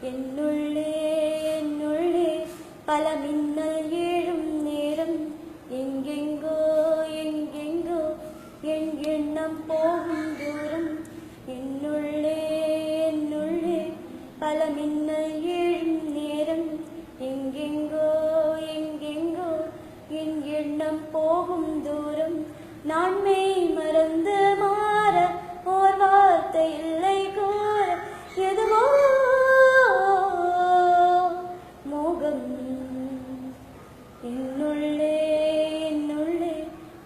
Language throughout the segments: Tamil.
என்னுள்ளே பல மின்னல் ஏழும் நேரம் எங்கெங்கோ என் எண்ணம் போகும் தூரம். என்னுள்ளே பல மின்னல் ஏழும் நேரம் எங்கெங்கோ என் எண்ணம் போகும் தூரம். நான் மெய் மறந்து மாற ஓர் வார்த்தை இல்லை கூற எதுவோ மோகம். என்னுள்ளே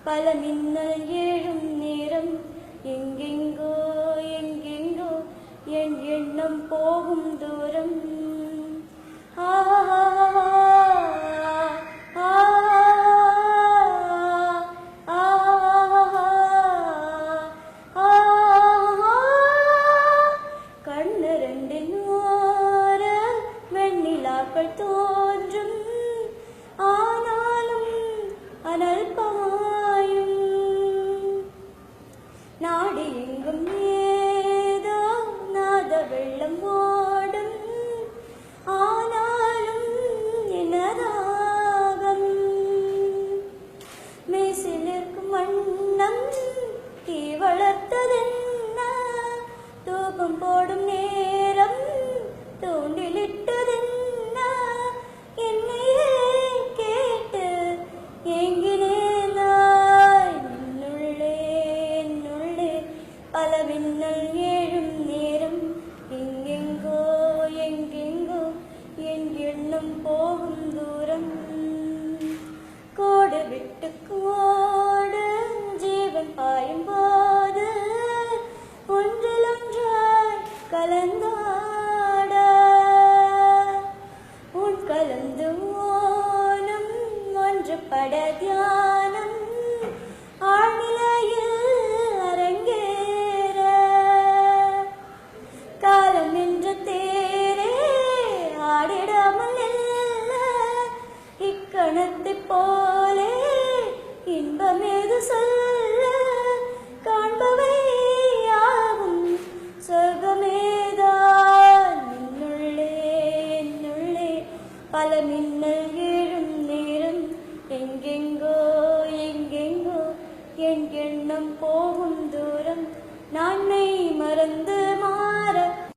பல மின்னல்